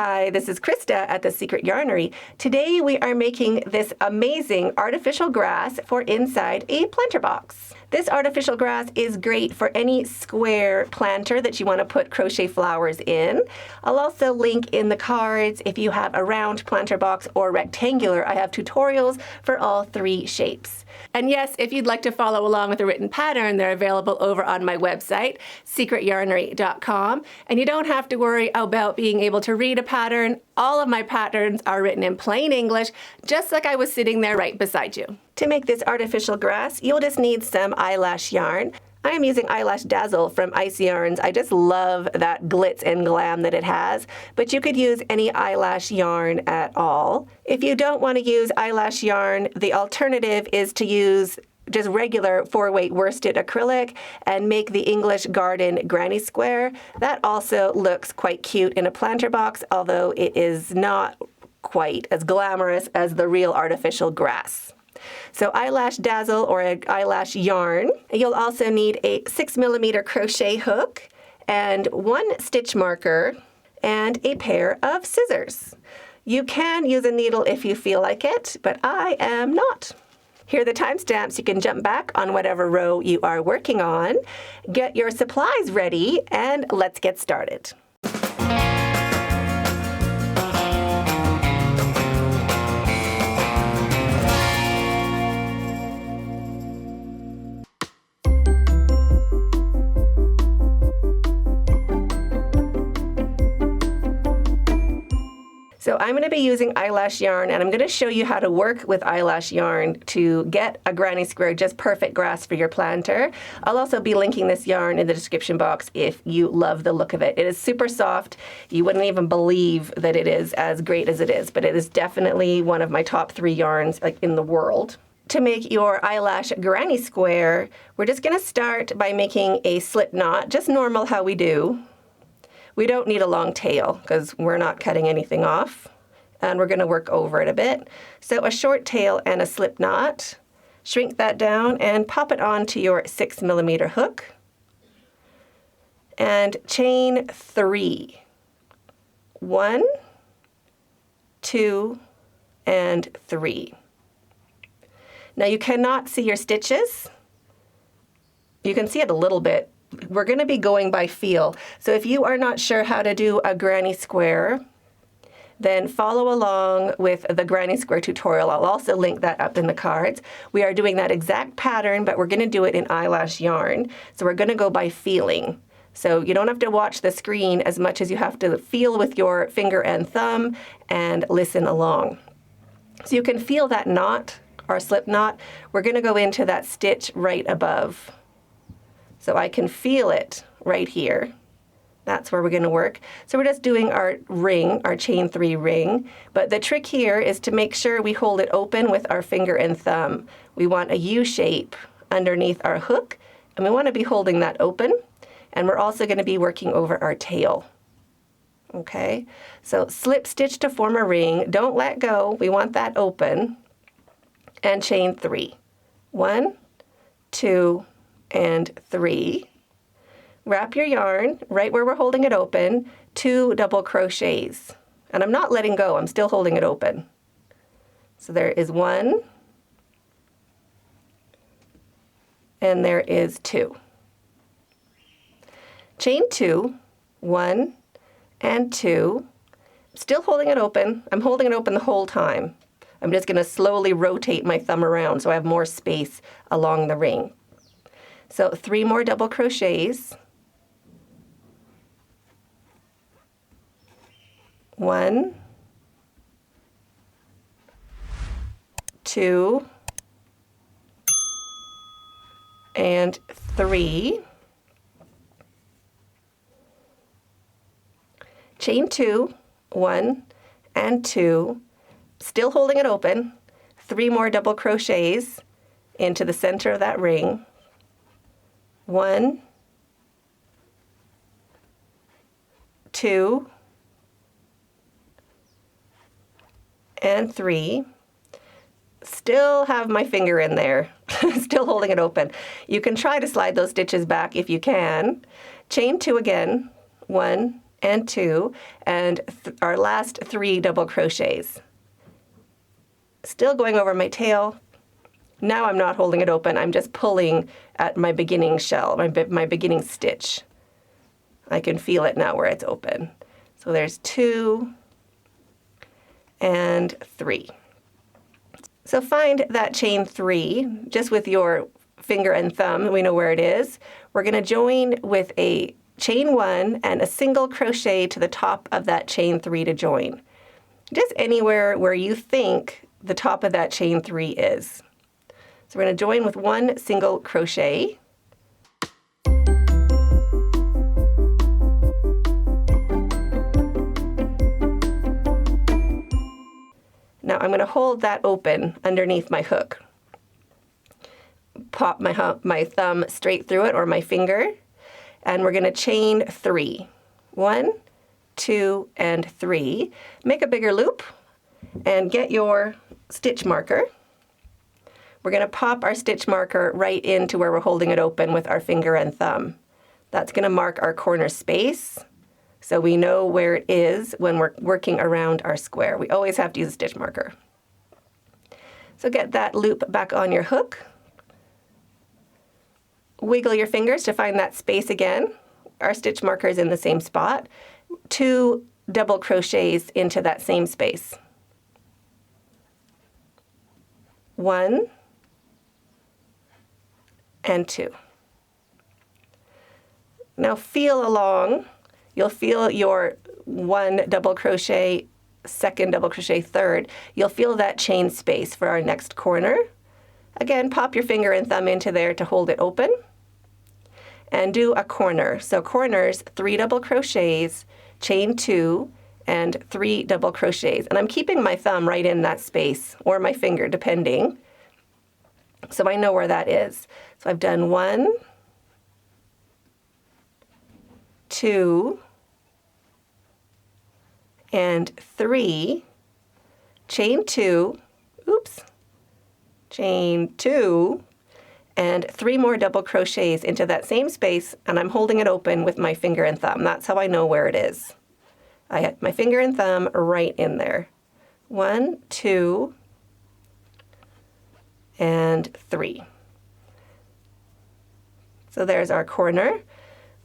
Hi, this is Krista at the Secret Yarnery. Today we are making this amazing artificial grass for inside a planter box. This artificial grass is great for any square planter that you want to put crochet flowers in. I'll also link in the cards if you have a round planter box or rectangular. I have tutorials for all three shapes. And yes, if you'd like to follow along with a written pattern, they're available over on my website, secretyarnery.com. And you don't have to worry about being able to read a pattern. All of my patterns are written in plain English, just like I was sitting there right beside you. To make this artificial grass, you'll just need some eyelash yarn. I am using Eyelash Dazzle from Ice Yarns. I just love that glitz and glam that it has, but you could use any eyelash yarn at all. If you don't want to use eyelash yarn, the alternative is to use just regular 4-weight worsted acrylic and make the English Garden granny square. That also looks quite cute in a planter box, although it is not quite as glamorous as the real artificial grass. So Eyelash Dazzle or an eyelash yarn. You'll also need a 6mm crochet hook and 1 stitch marker and a pair of scissors. You can use a needle if you feel like it, but I am not. Here are the timestamps. You can jump back on whatever row you are working on. Get your supplies ready and let's get started. So I'm going to be using eyelash yarn, and I'm going to show you how to work with eyelash yarn to get a granny square, just perfect grass for your planter. I'll also be linking this yarn in the description box if you love the look of it. It is super soft. You wouldn't even believe that it is as great as it is, but it is definitely one of my top 3 yarns in the world. To make your eyelash granny square, we're just going to start by making a slip knot, just normal how we do. We don't need a long tail because we're not cutting anything off, and we're going to work over it a bit. So a short tail and a slip knot. Shrink that down and pop it onto your 6mm hook. And chain 3. 1, 2, and 3. Now you cannot see your stitches. You can see it a little bit. We're going to be going by feel. So if you are not sure how to do a granny square, then follow along with the granny square tutorial. I'll also link that up in the cards. We are doing that exact pattern, but we're going to do it in eyelash yarn. So we're going to go by feeling. So you don't have to watch the screen as much as you have to feel with your finger and thumb and listen along. So you can feel that knot, our slip knot. We're going to go into that stitch right above. So I can feel it right here. That's where we're going to work. So we're just doing our ring, our chain 3 ring. But the trick here is to make sure we hold it open with our finger and thumb. We want a U shape underneath our hook, and we want to be holding that open. And we're also going to be working over our tail. Okay, so slip stitch to form a ring. Don't let go. We want that open. And chain 3. 1, 2, and 3. Wrap your yarn right where we're holding it open, 2 double crochets. And I'm not letting go, I'm still holding it open. So there is 1, and there is 2. Chain 2, 1 and 2. Still holding it open. I'm holding it open the whole time. I'm just going to slowly rotate my thumb around so I have more space along the ring. So 3 more double crochets. 1, 2, and 3. Chain 2, 1 and 2. Still holding it open. 3 more double crochets into the center of that ring. 1, 2, and 3. Still have my finger in there, still holding it open. You can try to slide those stitches back if you can. Chain 2 again, 1 and 2, and our last 3 double crochets. Still going over my tail. Now I'm not holding it open, I'm just pulling at my beginning shell, my beginning stitch. I can feel it now where it's open. So there's 2 and 3. So find that chain 3 just with your finger and thumb. We know where it is. We're going to join with a chain 1 and a single crochet to the top of that chain 3 to join. Just anywhere where you think the top of that chain 3 is. So we're going to join with 1 single crochet. Now I'm going to hold that open underneath my hook. Pop my thumb straight through it, or my finger, and we're going to chain 3. 1, 2, and 3. Make a bigger loop and get your stitch marker. We're going to pop our stitch marker right into where we're holding it open with our finger and thumb. That's going to mark our corner space, so we know where it is when we're working around our square. We always have to use a stitch marker. So get that loop back on your hook. Wiggle your fingers to find that space again. Our stitch marker is in the same spot. 2 double crochets into that same space. 1 and 2. Now feel along. You'll feel your 1 double crochet, 2nd double crochet, 3rd. You'll feel that chain space for our next corner. Again, pop your finger and thumb into there to hold it open. And do a corner. So corners, 3 double crochets, chain 2, and 3 double crochets. And I'm keeping my thumb right in that space, or my finger, depending. So I know where that is. So I've done 1, 2, and 3, chain 2, chain 2, and 3 more double crochets into that same space, and I'm holding it open with my finger and thumb. That's how I know where it is. I have my finger and thumb right in there. 1, 2, and 3. So there's our corner.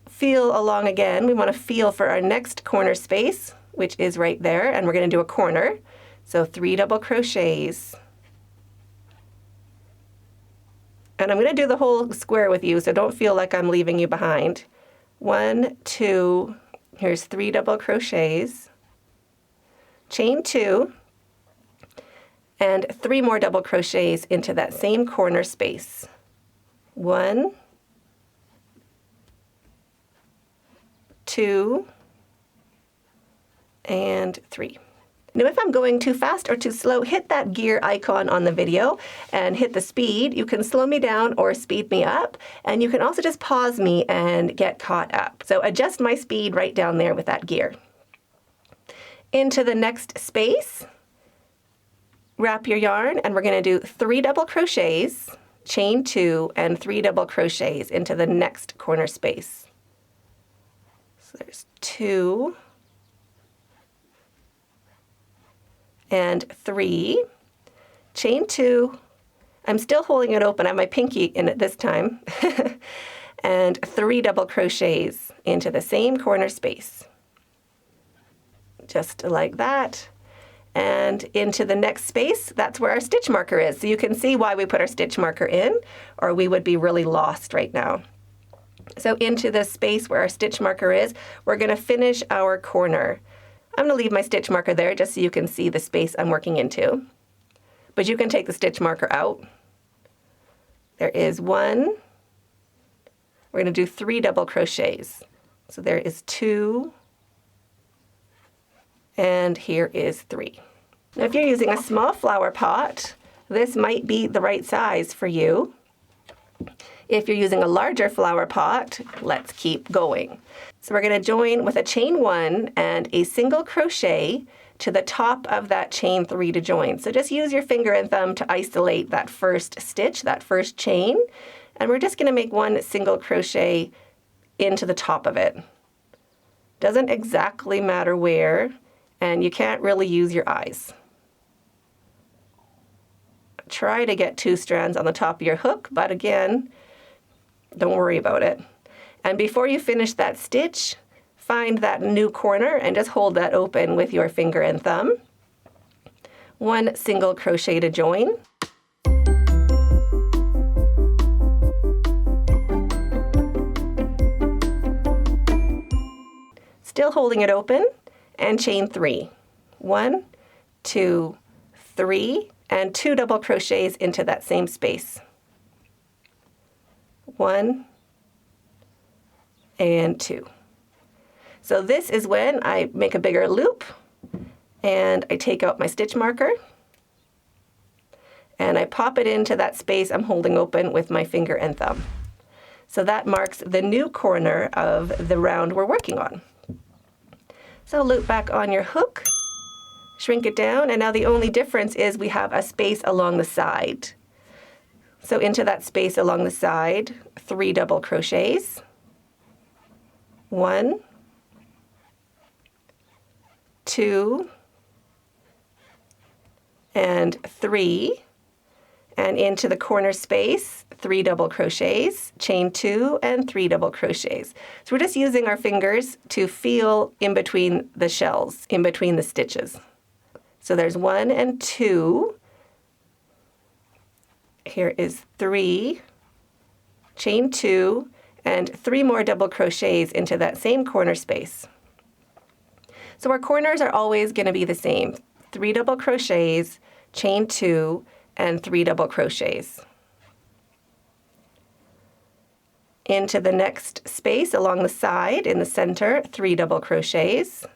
Feel along again. We want to feel for our next corner space, which is right there, and we're going to do a corner. So 3 double crochets. And I'm going to do the whole square with you, so don't feel like I'm leaving you behind. 1, 2, here's 3 double crochets, chain 2, and 3 more double crochets into that same corner space. 1, 2, and 3. Now if I'm going too fast or too slow, hit that gear icon on the video and hit the speed. You can slow me down or speed me up, and you can also just pause me and get caught up. So adjust my speed right down there with that gear. Into the next space, wrap your yarn, and we're going to do 3 double crochets, chain 2, and 3 double crochets into the next corner space. So there's 2, and 3, chain 2, I'm still holding it open, I have my pinky in it this time, and 3 double crochets into the same corner space. Just like that. And into the next space, that's where our stitch marker is. So you can see why we put our stitch marker in, or we would be really lost right now. So into the space where our stitch marker is, we're going to finish our corner. I'm going to leave my stitch marker there just so you can see the space I'm working into. But you can take the stitch marker out. There is 1. We're going to do 3 double crochets. So there is 2, and here is 3. Now if you're using a small flower pot, this might be the right size for you. If you're using a larger flower pot, let's keep going. So we're going to join with a chain 1 and a single crochet to the top of that chain 3 to join. So just use your finger and thumb to isolate that first stitch, that first chain, and we're just going to make 1 single crochet into the top of it. Doesn't exactly matter where, and you can't really use your eyes. Try to get 2 strands on the top of your hook, but again, don't worry about it. And before you finish that stitch, find that new corner and just hold that open with your finger and thumb. 1 single crochet to join. Still holding it open, and chain 3. 1, 2, 3, and 2 double crochets into that same space. 1 and 2. So this is when I make a bigger loop and I take out my stitch marker and I pop it into that space I'm holding open with my finger and thumb. So that marks the new corner of the round we're working on. So loop back on your hook, shrink it down, and now the only difference is we have a space along the side. So into that space along the side, 3 double crochets. 1, 2, and 3. And into the corner space, 3 double crochets, chain 2, and 3 double crochets. So we're just using our fingers to feel in between the shells, in between the stitches. So there's 1 and 2. Here is 3, chain 2, and 3 more double crochets into that same corner space. So our corners are always going to be the same. 3 double crochets, chain 2, and 3 double crochets. Into the next space along the side in the center, 3 double crochets.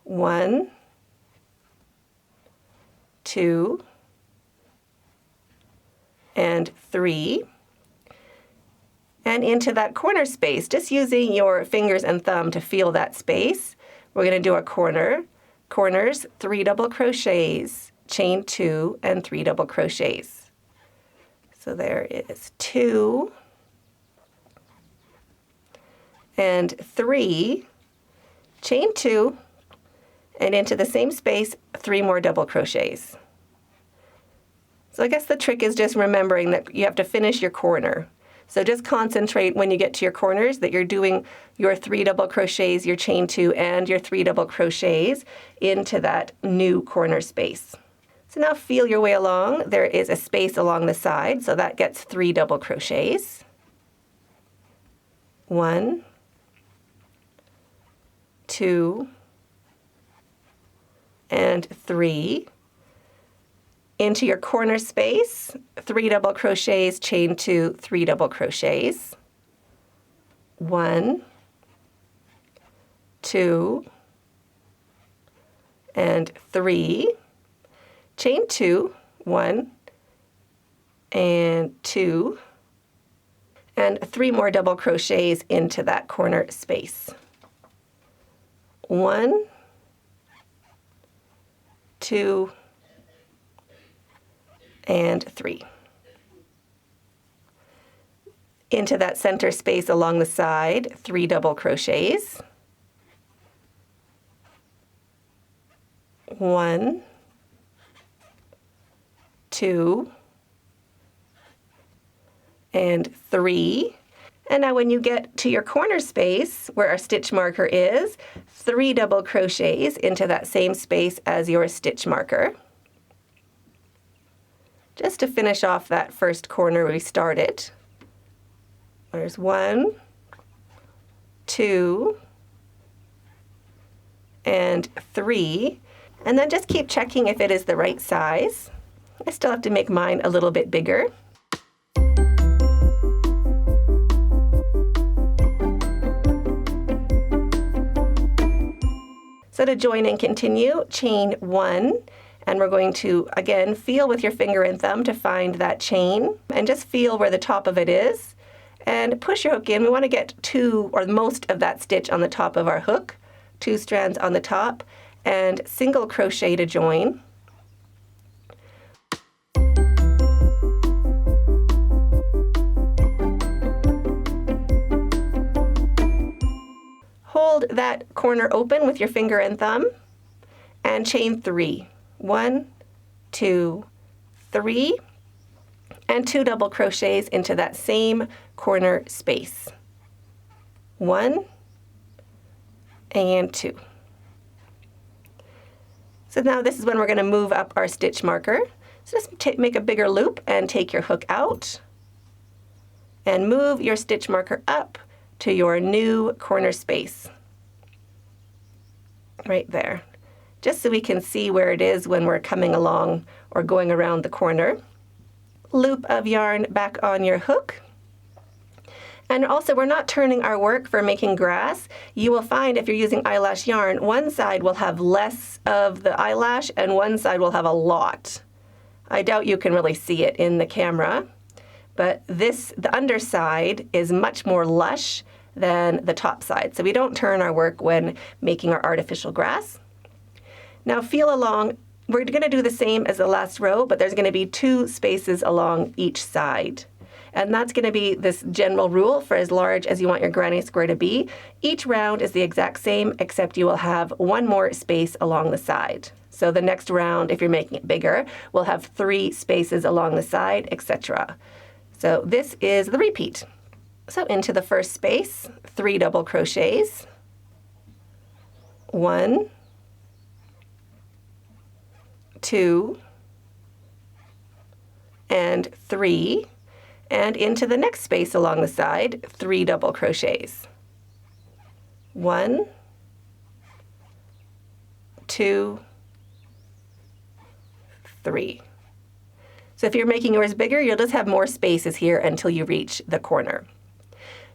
1, 2, and 3. And into that corner space, just using your fingers and thumb to feel that space, we're going to do a corner. Corners, 3 double crochets, chain 2, and 3 double crochets. So there is 2 and 3, chain 2, and into the same space, 3 more double crochets. So I guess the trick is just remembering that you have to finish your corner. So just concentrate when you get to your corners that you're doing your 3 double crochets, your chain 2, and your 3 double crochets into that new corner space. So now feel your way along. There is a space along the side, so that gets 3 double crochets. 1, 2, and 3. Into your corner space, 3 double crochets, chain 2, 3 double crochets. 1, 2, and 3. Chain 2, 1, and 2, and 3 more double crochets into that corner space. 1, 2, and 3. Into that center space along the side, 3 double crochets. 1, 2, and 3. And now when you get to your corner space where our stitch marker is, 3 double crochets into that same space as your stitch marker. Just to finish off that first corner we started. There's 1, 2, and 3. And then just keep checking if it is the right size. I still have to make mine a little bit bigger. So to join and continue, chain 1, and we're going to, again, feel with your finger and thumb to find that chain, and just feel where the top of it is, and push your hook in. We want to get 2 or most of that stitch on the top of our hook, 2 strands on the top, and single crochet to join. hold that corner open with your finger and thumb and chain 3. 1, 2, 3, and 2 double crochets into that same corner space. 1 and 2. So now this is when we're going to move up our stitch marker. So just make a bigger loop and take your hook out and move your stitch marker up to your new corner space. Right there. Just so we can see where it is when we're coming along or going around the corner. Loop of yarn back on your hook. And also, we're not turning our work for making grass. You will find if you're using eyelash yarn, one side will have less of the eyelash and one side will have a lot. I doubt you can really see it in the camera, but the underside is much more lush than the top side. So we don't turn our work when making our artificial grass. Now feel along. We're going to do the same as the last row, but there's going to be 2 spaces along each side. And that's going to be this general rule for as large as you want your granny square to be. Each round is the exact same, except you will have 1 more space along the side. So the next round, if you're making it bigger, will have 3 spaces along the side, etc. So this is the repeat. So into the first space, 3 double crochets. 1, 2, and 3. And into the next space along the side, 3 double crochets. 1, 2, 3. So if you're making yours bigger, you'll just have more spaces here until you reach the corner.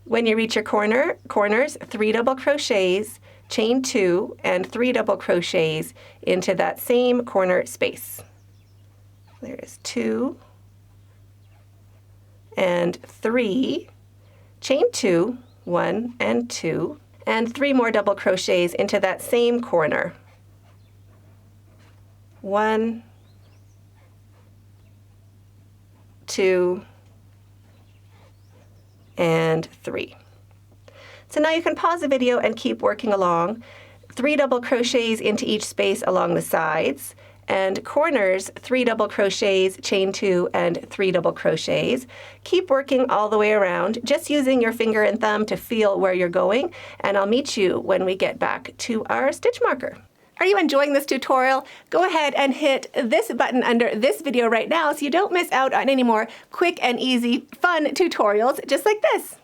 When you reach your corners, 3 double crochets, chain 2, and 3 double crochets into that same corner space. There is 2, and 3, chain 2, 1 and 2, and 3 more double crochets into that same corner. 1, 2, and 3. So now you can pause the video and keep working along. 3 double crochets into each space along the sides, and corners, 3 double crochets, chain 2, and 3 double crochets. Keep working all the way around, just using your finger and thumb to feel where you're going, and I'll meet you when we get back to our stitch marker. Are you enjoying this tutorial? Go ahead and hit this button under this video right now so you don't miss out on any more quick and easy fun tutorials just like this.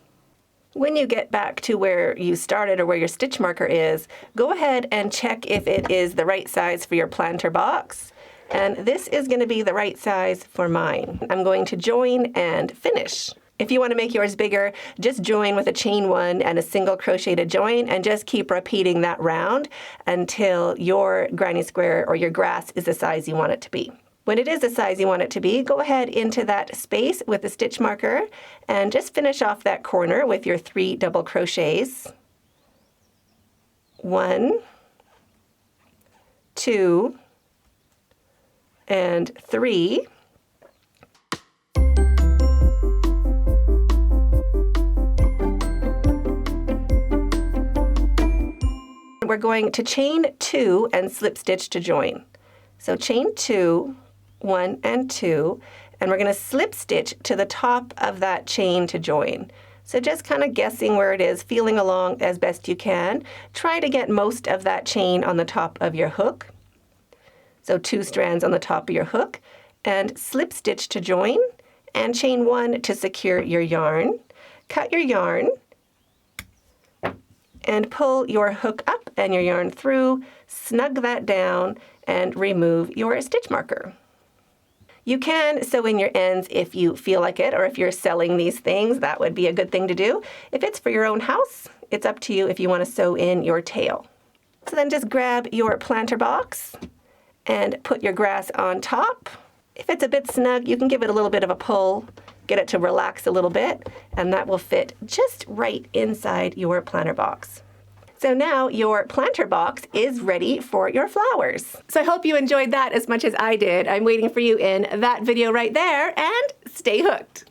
When you get back to where you started or where your stitch marker is, go ahead and check if it is the right size for your planter box. And this is going to be the right size for mine. I'm going to join and finish. If you want to make yours bigger, just join with a chain 1 and a single crochet to join, and just keep repeating that round until your granny square or your grass is the size you want it to be. When it is the size you want it to be, go ahead into that space with the stitch marker and just finish off that corner with your 3 double crochets. 1, 2, and 3. We're going to chain 2 and slip stitch to join. So chain 2, 1 and 2, and we're going to slip stitch to the top of that chain to join. So just kind of guessing where it is, feeling along as best you can. Try to get most of that chain on the top of your hook. So 2 strands on the top of your hook, and slip stitch to join, and chain 1 to secure your yarn. Cut your yarn and pull your hook up and your yarn through, snug that down, and remove your stitch marker. You can sew in your ends if you feel like it, or if you're selling these things, that would be a good thing to do. If it's for your own house, it's up to you if you want to sew in your tail. So then just grab your planter box and put your grass on top. If it's a bit snug, you can give it a little bit of a pull, get it to relax a little bit, and that will fit just right inside your planter box. So now your planter box is ready for your flowers. So I hope you enjoyed that as much as I did. I'm waiting for you in that video right there, and stay hooked.